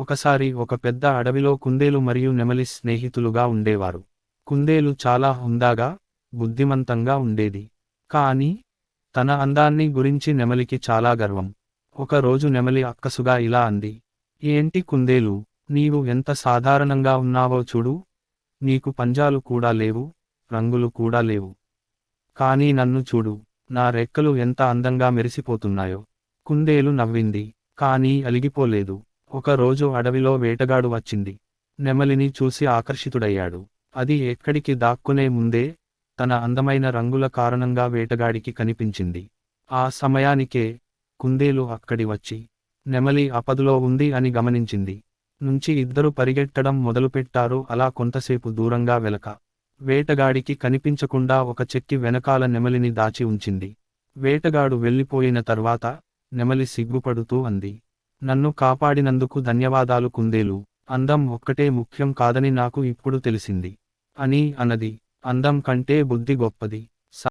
ఒకసారి ఒక పెద్ద అడవిలో కుందేలు మరియు నెమలి స్నేహితులుగా ఉండేవారు. కుందేలు చాలా హుందాగా, బుద్ధిమంతంగా ఉండేది. కానీ, తన అందాన్ని గురించి నెమలికి చాలా గర్వం. ఒక రోజు నెమలి అక్కసుగా ఇలా అంది. ఏంటి కుందేలు, నీవు ఎంత సాధారణంగా ఉన్నావో చూడు. నీకు పంజాలు కూడా లేవు, రంగులు కూడా లేవు. కానీ నన్ను చూడు, నా రెక్కలు ఎంత అందంగా మెరిసిపోతున్నాయో. కుందేలు నవ్వింది, కానీ అలిగిపోలేదు. ఒక రోజు అడవిలో వేటగాడు వచ్చింది. నెమలిని చూసి ఆకర్షితుడయ్యాడు. అది ఎక్కడికి దాక్కునే ముందే, తన అందమైన రంగుల కారణంగా వేటగాడికి కనిపించింది. ఆ సమయానికే, కుందేలు అక్కడి వచ్చి, నెమలి ఆపదలో ఉంది అని గమనించింది. నుంచి ఇద్దరు పరిగెట్టడం మొదలుపెట్టారు. అలా కొంతసేపు దూరంగా వెలక. వేటగాడికి కనిపించకుండా ఒక చెక్కి వెనకాల నెమలిని దాచి ఉంచింది. వేటగాడు వెళ్ళిపోయిన తర్వాత, నెమలి సిగ్గుపడుతూ అంది. నన్ను కాపాడినందుకు ధన్యవాదాలు కుందేలు. అందం ఒక్కటే ముఖ్యం కాదని నాకు ఇప్పుడు తెలిసింది. అని అన్నది. అందం కంటే బుద్ధి గొప్పది.